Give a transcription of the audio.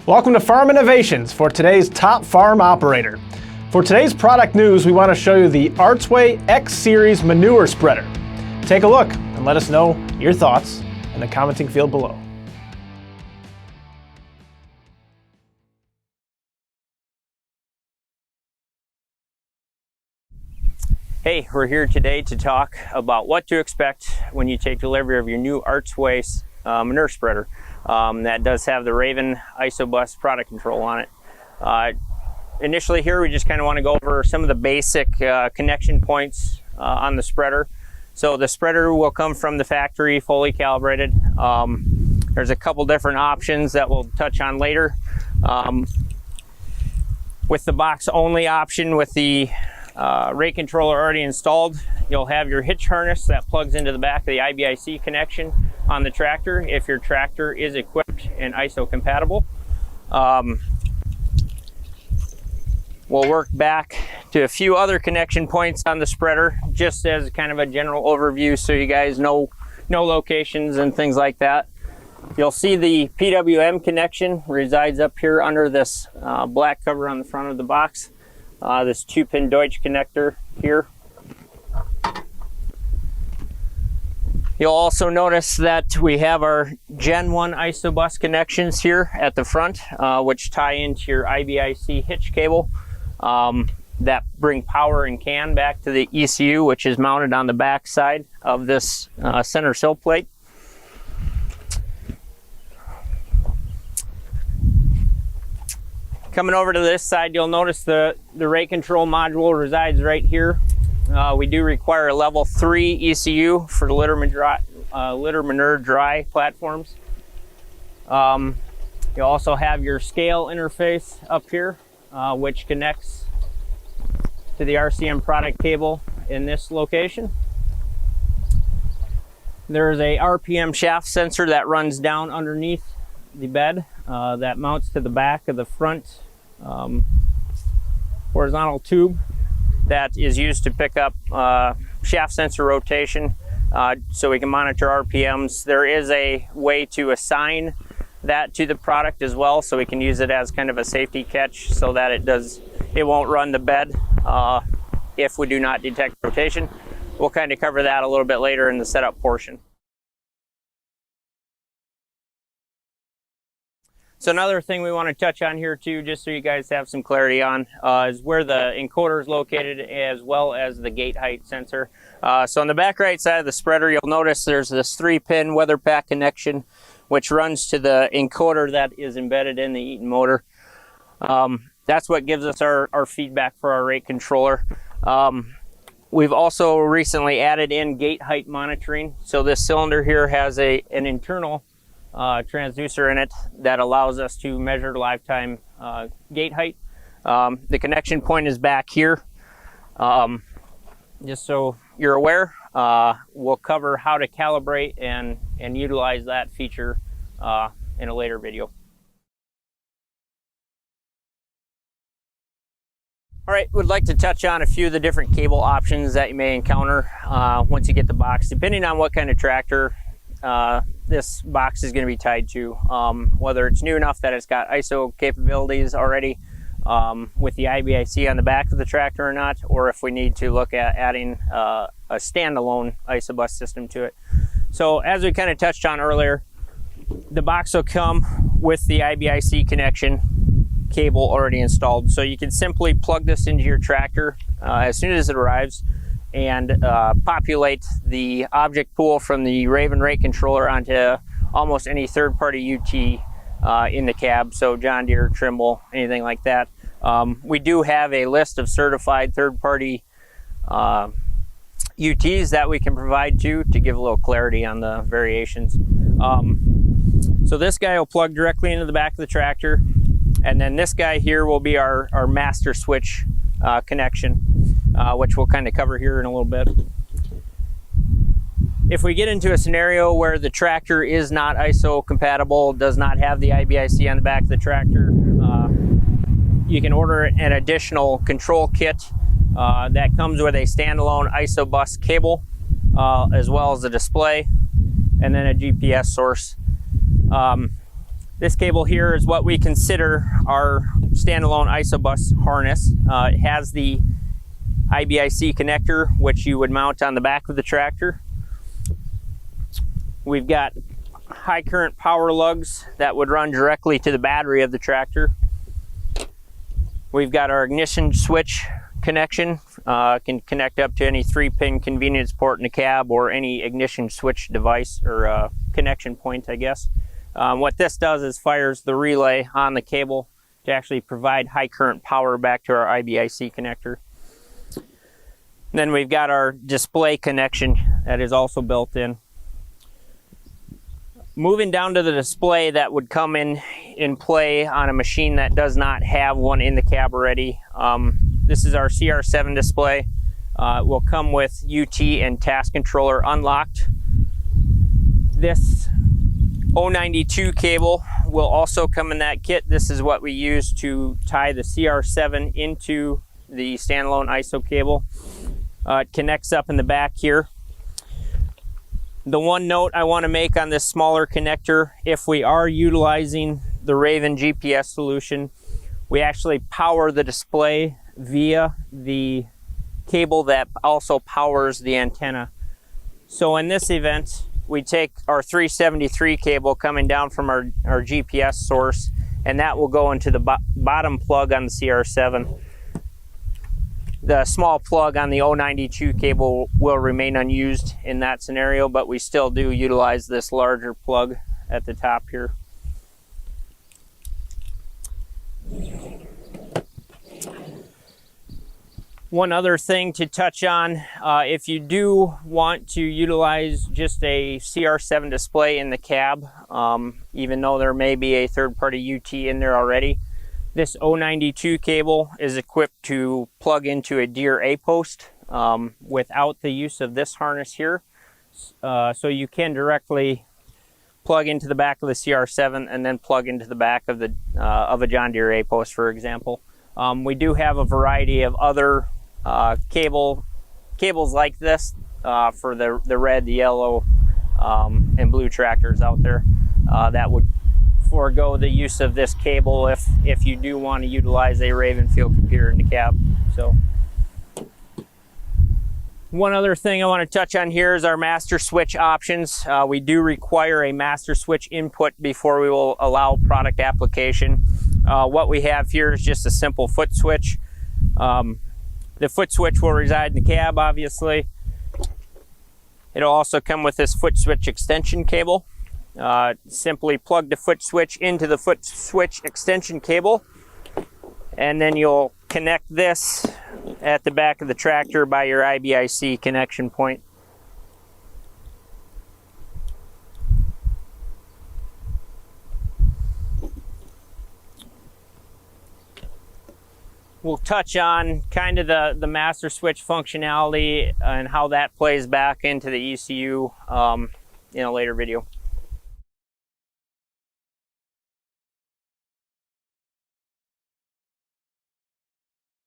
Welcome to Farm Innovations for today's top farm operator. For today's product news, we want to show you the Archway X Series manure spreader. Take a look and let us know your thoughts in the commenting field below. Hey, we're here today to talk about what to expect when you take delivery of your new Archway manure spreader. That does have the Raven ISOBUS product control on it. Initially here we just kind of want to go over some of the basic connection points on the spreader. So the spreader will come from the factory fully calibrated. There's a couple different options that we'll touch on later. With the box only option with the rate controller already installed, you'll have your hitch harness that plugs into the back of the IBIC connection on the tractor if your tractor is equipped and ISO compatible. We'll work back to a few other connection points on the spreader just as kind of a general overview so you guys know locations and things like that. You'll see the PWM connection resides up here under this black cover on the front of the box. This 2-pin Deutsch connector here. You'll also notice that we have our Gen 1 ISOBUS connections here at the front, which tie into your IBIC hitch cable that bring power and CAN back to the ECU, which is mounted on the back side of this center sill plate. Coming over to this side, you'll notice the rate control module resides right here. We do require a level 3 ECU for litter manure dry platforms. You also have your scale interface up here, which connects to the RCM product cable in this location. There's a RPM shaft sensor that runs down underneath the bed that mounts to the back of the front horizontal tube that is used to pick up shaft sensor rotation so we can monitor RPMs. There is a way to assign that to the product as well, so we can use it as kind of a safety catch so that it won't run the bed if we do not detect rotation. We'll kind of cover that a little bit later in the setup portion. So another thing we want to touch on here too, just so you guys have some clarity on, is where the encoder is located as well as the gate height sensor. So on the back right side of the spreader, you'll notice there's this 3-pin weather pack connection, which runs to the encoder that is embedded in the Eaton motor. That's what gives us our feedback for our rate controller. We've also recently added in gate height monitoring. So this cylinder here has an internal transducer in it that allows us to measure lifetime gate height. The connection point is back here. Just so you're aware, we'll cover how to calibrate and utilize that feature in a later video. All right, would like to touch on a few of the different cable options that you may encounter once you get the box, depending on what kind of tractor this box is going to be tied to, whether it's new enough that it's got ISO capabilities already with the IBIC on the back of the tractor or not, or if we need to look at adding a standalone ISOBUS system to it. So as we kind of touched on earlier, the box will come with the IBIC connection cable already installed. So you can simply plug this into your tractor as soon as it arrives and populate the object pool from the Raven rate controller onto almost any third-party UT in the cab, so John Deere, Trimble, anything like that. We do have a list of certified third-party UTs that we can provide to give a little clarity on the variations. So this guy will plug directly into the back of the tractor, and then this guy here will be our master switch connection, which we'll kind of cover here in a little bit. If we get into a scenario where the tractor is not ISO compatible, does not have the IBIC on the back of the tractor, you can order an additional control kit that comes with a standalone ISOBUS cable, as well as a display, and then a GPS source. This cable here is what we consider our standalone isobus harness. It has the IBIC connector, which you would mount on the back of the tractor. We've got high current power lugs that would run directly to the battery of the tractor. We've got our ignition switch connection, can connect up to any 3-pin convenience port in the cab or any ignition switch device or connection point, I guess. What this does is fires the relay on the cable to actually provide high current power back to our IBIC connector. Then we've got our display connection that is also built in. Moving down to the display that would come in play on a machine that does not have one in the cab already. This is our CR7 display. It will come with UT and task controller unlocked. This 092 cable will also come in that kit. This is what we use to tie the CR7 into the standalone ISO cable. It connects up in the back here. The one note I want to make on this smaller connector, if we are utilizing the Raven GPS solution, we actually power the display via the cable that also powers the antenna. So in this event, we take our 373 cable coming down from our GPS source, and that will go into the bottom plug on the CR7. The small plug on the 092 cable will remain unused in that scenario, but we still do utilize this larger plug at the top here. One other thing to touch on, if you do want to utilize just a CR7 display in the cab, even though there may be a third-party UT in there already, this 092 cable is equipped to plug into a Deere A-post without the use of this harness here. So you can directly plug into the back of the CR7 and then plug into the back of a John Deere A-post, for example. We do have a variety of other cables like this for the red, the yellow, and blue tractors out there that would forego the use of this cable if you do want to utilize a Raven field computer in the cab. So one other thing I want to touch on here is our master switch options. We do require a master switch input before we will allow product application. What we have here is just a simple foot switch. The foot switch will reside in the cab, obviously. It'll also come with this foot switch extension cable. Simply plug the foot switch into the foot switch extension cable, and then you'll connect this at the back of the tractor by your IBIC connection point. We'll touch on kind of the master switch functionality and how that plays back into the ECU in a later video.